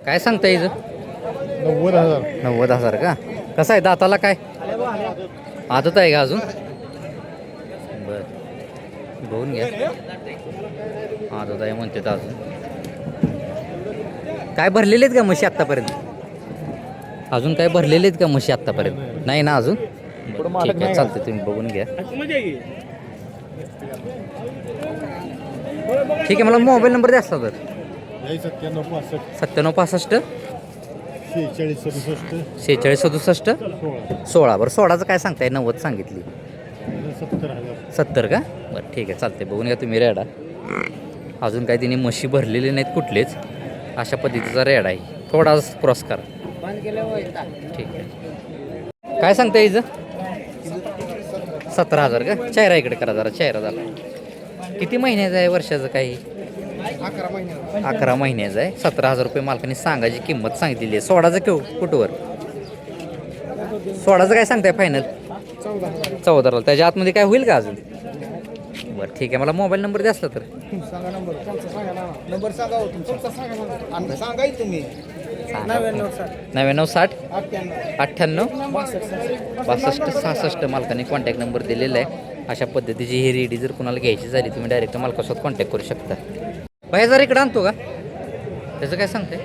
काय सांगता येईल? 90,000. 90,000 का? कसं आहे दाताला काय आदत आहे का अजून? बर बघून घ्या आदत आहे म्हणते तर अजून. काय भरलेले आहेत का म्हशी आत्तापर्यंत? अजून काय भरलेले आहेत का म्हशी आत्तापर्यंत? नाही ना अजून? बरं, ठीक आहे चालतं, तुम्ही बघून घ्या. ठीक आहे, मला मोबाईल नंबर द्या असला तर. 97 65 46 67 16. बरं सोळाचं काय सांगताय? 90 सांगितली. 70 का? बरं ठीक आहे चालते, बघून घ्या तुम्ही रेडा. अजून काही तिने म्हशी भरलेले नाहीत कुठलेच. अशा पद्धतीचा रेडा आहे. थोडाच क्रॉस करा. ठीक आहे. काय सांगता हिचं? 17,000 का? चेहरा इकडे करा जरा, चेहरा झाला. किती महिन्याचा आहे? वर्षाचं काही? 11 महिन्याचं आहे. 17,000 रुपये मालकाने सांगायची किंमत सांगितलेली आहे. सोडाचं कुठवर? सोडाचं काय सांगताय फायनल? 14,000. त्याच्या आतमध्ये काय होईल का अजून? बरं ठीक आहे, मला मोबाईल नंबर द्या असला तर. सांगा नंबर सांगा. तुम्ही 99 60 98 62 66 मालकाने कॉन्टॅक्ट नंबर दिलेला आहे. अशा पद्धतीची ही रेडी जर कुणाला घ्यायची झाली तुम्ही डायरेक्ट मालकासोबत कॉन्टॅक्ट करू शकता. बाहेर जर इकडं आणतो का? त्याचं काय सांगताय?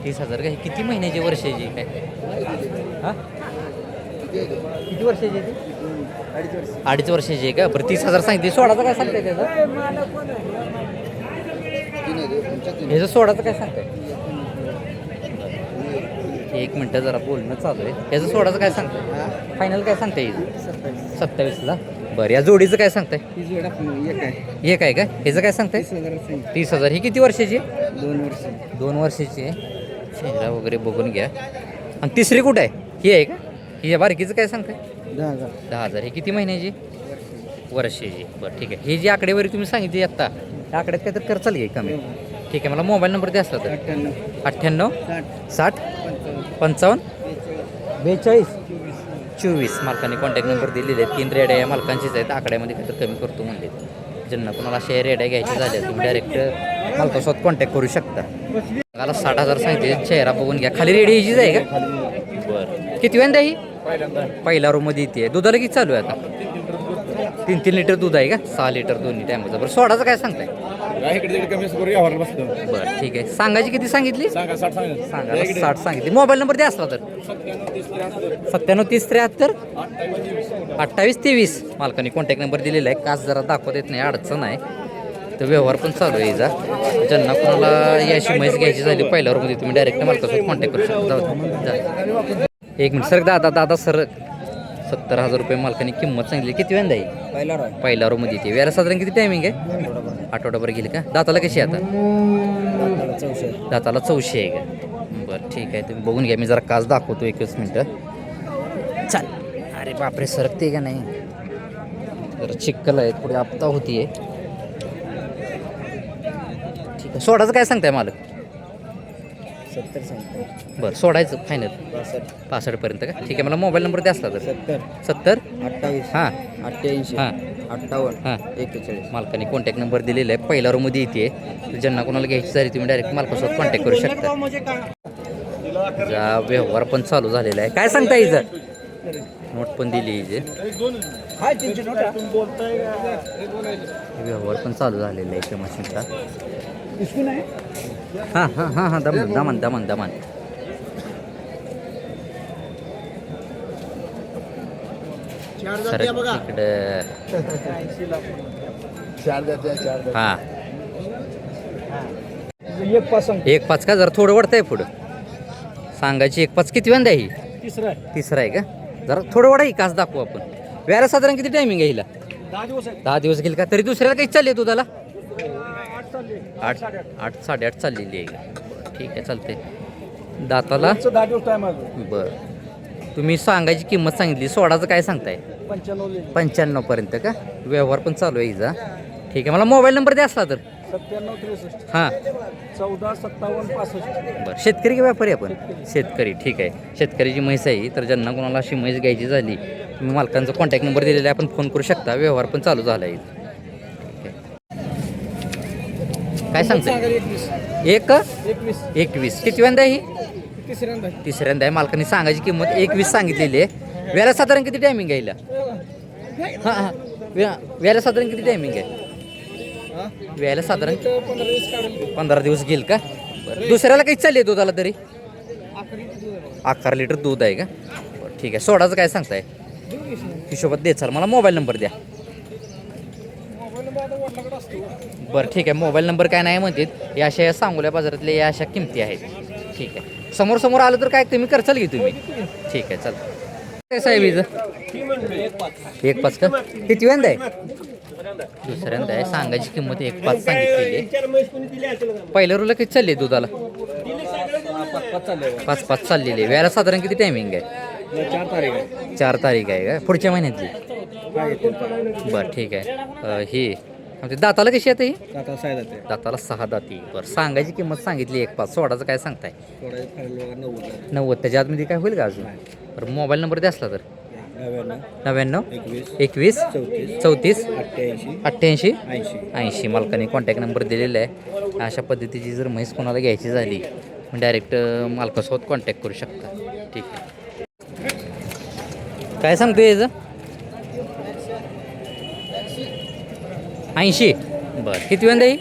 30,000 का? ही किती महिन्याची वर्षाची काय? हां किती वर्षाची आहे ती? 2.5 वर्षाची आहे का? बरं 30,000 सांगितली. सोडाचं काय सांगताय त्याचं? ह्याचं सोडाचं काय सांगताय? 1 मिनटं जरा बोलणं चालू आहे. ह्याचं सोडाचं काय सांगताय? फायनल काय सांगताय येईल? 27ला. बरं या जोडीचं काय सांगताय? एक आहे का? ह्याचं काय सांगताय? 30,000. ही किती वर्षाची आहे? 2 वर्षाची आहे. चेहरा वगैरे बघून घ्या. आणि तिसरी कुठं आहे? ही आहे का? ही बारकीचं काय सांगताय? 10,000. ही किती महिन्याची? वर्षाची. बरं ठीक आहे. ही जी आकडेवारी तुम्ही सांगितली आत्ता त्या आकड्यात काय तर खर्चाल घे कमी. ठीक आहे, मला मोबाईल नंबर द्या असला तर. 98 60 55 42 24 मालकाने कॉन्टॅक्ट नंबर दिलेले आहेत. 3 रेड्या या मालकांचीच आहेत. आकड्यामध्ये काही तर कमी करतो म्हणले. ज्यांना कोणाला अशा रेड्या घ्यायच्या झाल्या तुम्ही डायरेक्ट मालकासोबत कॉन्टॅक्ट करू शकता. मला 60,000 सांगितले. चेहरा बघून घ्या. खाली रेडी ह्याचीच आहे का? बरं किती वेळा ही? पहिल्या रूममध्ये येते. दुधाला किती चालू आहे आता? 3 लिटर दूध आहे का? 6 लिटर दोन्ही टायमाचं. बरं सोडाचं काय सांगताय? बरं ठीक आहे. सांगायची किती सांगितली? सांगा 60 सांगितली. मोबाईल नंबर द्या असला तर. 97 30 73 28 23 मालकाने कॉन्टॅक्ट नंबर दिलेला आहे. कास जरा दाखवत येत नाही, अडचण आहे तर व्यवहार पण चालू आहे जा. ज्यांना कोणाला याशी म्हैस घ्यायची झाली पहिल्या रूममध्ये तुम्ही डायरेक्ट मालकासोबत कॉन्टॅक्ट करू शकता. 1 मिनिट सर. दादा सर 70,000 रुपये मालकाने किंमत सांगितली. किती वेळा आहे? पहिल्या रूममध्ये येते. वेळा साधारण किती टायमिंग आहे? आठवडाभर गेली का? दाताला कशी आहे आता? दाताला 400 आहे का? बरं ठीक आहे, तुम्ही बघून घ्या. मी जरा कास दाखवतो 1 मिनटं. चाल. अरे बापरे सरकते का नाही? जरा चिक्कल आहे, पुढे आपता होतीये. ठीक आहे, सोडाचं काय सांगताय मालक? 70 सांगताय. बरं सोडायचं फायनल 65 पर्यंत का? ठीक आहे, मला मोबाईल नंबर द्या असला तर. 70 28 हां 88 हां 58 हां 41. मालकाने कॉन्टॅक्ट नंबर दिलेला आहे. पहिल्या रूममध्ये येते. तर ज्यांना कोणाला घ्यायची झाली तुम्ही डायरेक्ट मालकासोबत कॉन्टॅक्ट करू शकता. जा व्यवहार पण चालू झालेला आहे. काय सांगता येईल? नोट पण दिली इथे. व्यवहार पण चालू झालेला आहे त्या मशीनचा. हां हां हां हां दमान दमान दमान. सर इकडे हां 1.5 का? जरा थोडं वाढतंय पुढं सांगायची. 1.5 किती वेळा ही? तिसरा आहे का? जरा थोडं वाढा. ही कास दाखवू आपण. वेळा साधारण किती टायमिंग आहे हिला? 10 दिवस गेली का? तरी दुसऱ्याला काही चालली आहे दुधाला? 8 8.5 चाललेली आहे का? ठीक आहे चालते. दाताला बरं. तुम्ही सांगायची किंमत सांगितली. सोडाचं काय सांगताय? 95 पर्यंत का? व्यवहार पण चालू आहे हिचा. ठीक आहे, मला मोबाईल नंबर द्या असला तर. 97 63 हां 14 57 65. बरं शेतकरी की व्यापारी आपण? शेतकरी. ठीक आहे, शेतकऱ्याची म्हैस आहे. तर ज्यांना कोणाला अशी म्हैस घ्यायची झाली तुम्ही मालकांचा कॉन्टॅक्ट नंबर दिलेला आहे, आपण फोन करू शकता. व्यवहार पण चालू झाला आहे. काय सांगताय? एक 21 21 कितव्यांदा आहे ही तिसऱ्यांदा तिसऱ्यांदा आहे. मालकाने सांगायची किंमत 21 सांगितलेली आहे. वेळा साधारण किती टायमिंग आहे हिला? हां हां वेळा साधारण किती टायमिंग आहे? वेळेला साधारण 15-20 काढून 15 दिवस घेईल का? बरं दुसऱ्याला काही चालली आहे दुधाला तरी? 11 लिटर दूध आहे का? बरं ठीक आहे. सोडाचं काय सांगताय हिशोबात दे चाल. मला मोबाईल नंबर द्या. बरं ठीक आहे. मोबाईल नंबर काय नाही म्हणतात. या अशा या सांगोल्या बाजारातल्या या अशा किमती आहेत. ठीक आहे. समोर समोर आलं तर काय तुम्ही करचाल की तुम्ही? ठीक आहे चल. काय साहेब हिचं 1.5 का? किती वेंदा आहे? दुसऱ्यांदा आहे. सांगायची किंमत 1.5 सांगितलेली आहे. पहिल्या रोला किती चालली आहे दुधाला? 5-5 चाललेली आहे. वेळेला साधारण किती टायमिंग आहे? 4 तारीख आहे 4 तारीख आहे का? पुढच्या महिन्यातली? बरं ठीक आहे. ही आमची दाताला कशी आहे ही? आता सायदा ते दाताला 6 दाती. बरं सांगायची किंमत सांगितली 1.5. सोडाचं काय सांगताय? 90. त्याच्या आतमध्ये काय होईल का अजून? बरं मोबाईल नंबर द्या असला तर 99 21 34 88 80 मालकाने कॉन्टॅक्ट नंबर दिलेला आहे. अशा पद्धतीची जर म्हैस कोणाला घ्यायची झाली डायरेक्ट मालकासोबत कॉन्टॅक्ट करू शकता. ठीक आहे. काय सांगतो याचं? 80. बरं किती वेळ येईल?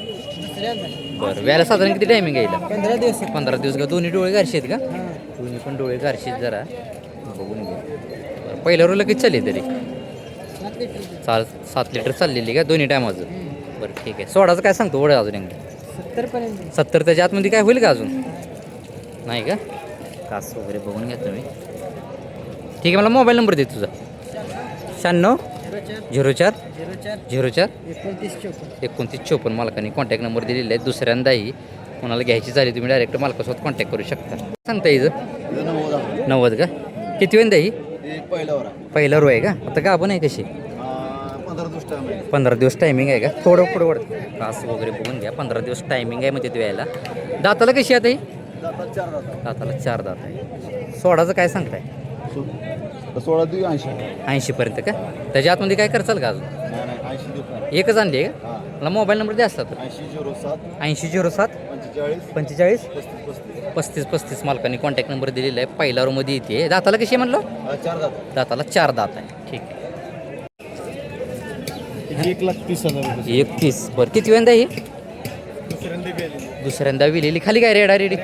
बरं वेळेला साधारण किती टायमिंग येईल? 15 दिवस का? दोन्ही डोळे गारशी आहेत का? दोन्ही पण डोळे गारशी आहेत. जरा बघून घे. बरं पहिल्या रोला किती चालली तरी? 7 लिटर चाललेली का दोन्ही टायमाचं? बरं ठीक आहे. सोडाचं काय सांगतो ओढ अजून एकदा? 70. त्याच्या आतमध्ये काय होईल का अजून? नाही का? कास वगैरे बघून घ्या तुम्ही. ठीक आहे. मला मोबाईल नंबर दे तुझा. 96 04 04 29 54 मालकाने कॉन्टॅक्ट नंबर दिलेला आहे. दुसऱ्यांदाही कोणाला घ्यायची झाली तुम्ही डायरेक्ट मालकासोबत कॉन्टॅक्ट करू शकता. सांगता येईल 90 का? किती वेंदा ही? पहिला रो आहे का? आता का आपण आहे कशी? 15 दिवस टायमिंग आहे का? थोडं पुढं वाढतं कास वगैरे बघून घ्या. 15 दिवस टायमिंग आहे म्हणजे ते व्यायला. दाताला कशी आता ही? दाताला 4 दात आहे. सोडाचं काय सांगताय? 80 पर्यंत का? त्याच्या आतमध्ये काय करचाल का अजून? एकच आणली आहे का? मला मोबाईल नंबर द्या असता तर 80 07 45 35 35 मालकाने कॉन्टॅक्ट नंबर दिलेला आहे. पहिला रोमध्ये येते. दाताला कशी आहे म्हणलं? दाताला 4 दात आहे. ठीक आहे. 1,30,000. बरं किती वेंदा ही? दुसऱ्यांदा विलेली. खाली काय रेडा रेडी?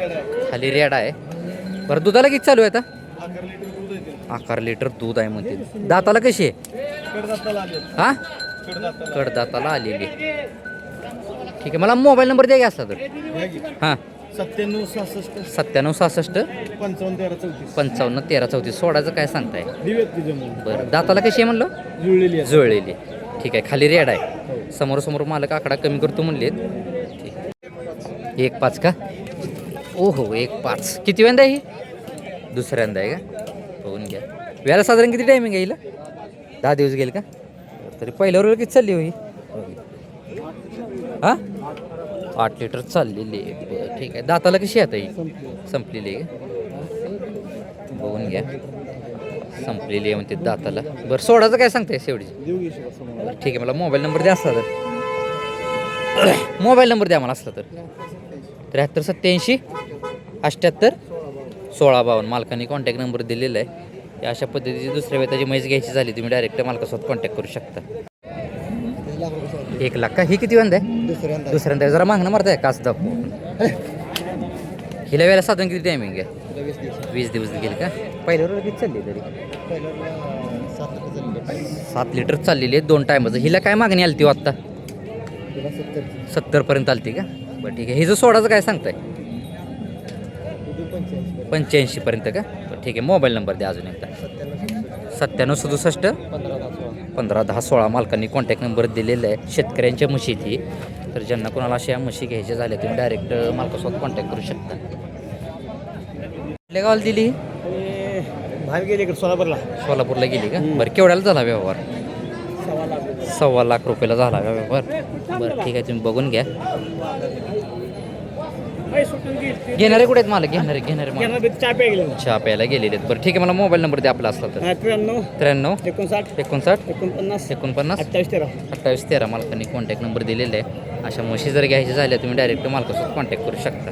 खाली रेडा आहे. बरं दुधाला किती चालू आहे आता? 11 लिटर दूध आहे म्हणते. दाताला कशी आहे? हा कडदाताला आलेली. ठीक आहे. मला मोबाईल नंबर द्या असला तर. हां 97 66 55 13 34. सोडाचं काय सांगताय? बरं दाताला कशी आहे म्हणलं? जुळलेली. ठीक आहे. खाली रेड आहे. समोर समोर मालक आकडा कमी करतो म्हणलेत. ठीक 1.5 का? ओहो 1.5. किती वेंदा ही? दुसऱ्यांदा आहे का? बघून घ्या. वेळेला साधारण किती टायमिंग येईल? 10 दिवस गेल का? तरी पहिल्या रोल किती चालली होई? हां 8 लिटर चाललेली आहे. ठीक आहे. दाताला कशी आता ही? संपलेली आहे का? बघून घ्या. संपलेली आहे म्हणते दाताला. बरं सोडाचं काय सांगताय शेवटी? ठीक आहे. मला मोबाईल नंबर द्या असला तर. मोबाईल नंबर द्या मला असला तर. 73 87 78 16 52 मालकाने कॉन्टॅक्ट नंबर दिलेला आहे. या अशा पद्धतीची दुसऱ्या वेताची म्हैस घ्यायची झाली तुम्ही डायरेक्ट मालकासोबत कॉन्टॅक्ट करू शकता. 1 लाख का? ही किती वेंदा आहे? दुसऱ्यांदा जरा मागणं मारताय कास दाखवू. हिला वेळेला साधारण किती टायमिंग आहे? 20 दिवस गेले का? पहिल्या रोज किती चालली तरी? 7 लिटर चाललेली आहे 2 टायमाचं. हिला काय मागणी आली ती आत्ता? 70 पर्यंत आलती का? बरं ठीक आहे. हिचं सोडाचं काय सांगताय? 85 पर्यंत का? बरं ठीक आहे. मोबाईल नंबर द्या अजून एकदा. 97 67 15 10 16 मालकांनी कॉन्टॅक्ट नंबर दिलेला आहे. शेतकऱ्यांच्या म्हशी ती. तर ज्यांना कोणाला अशा म्हशी घ्यायच्या झाल्या तुम्ही डायरेक्ट मालकासोबत कॉन्टॅक्ट करू शकता. कुठल्या गावाला दिली? बाहेर गेले इकडे सोलापूरला गेली का? बरं केवढ्याला झाला व्यवहार? 1.25 लाख रुपयाला झाला व्यवहार. बरं ठीक आहे. तुम्ही बघून घ्या. घेणारे कुठे आहेत मालक घेणारे मालक चहा प्यायला चहा प्यायला गेलेले आहेत. बरं ठीक आहे, मला मोबाईल नंबर द्या आपला असला तर. 93 93 59 59 49 49 28 13 28 13 मालकांनी कॉन्टॅक्ट नंबर दिलेला आहे. अशा म्हशी जर घ्यायच्या झाल्या तुम्ही डायरेक्ट मालकासोबत कॉन्टॅक्ट करू शकता.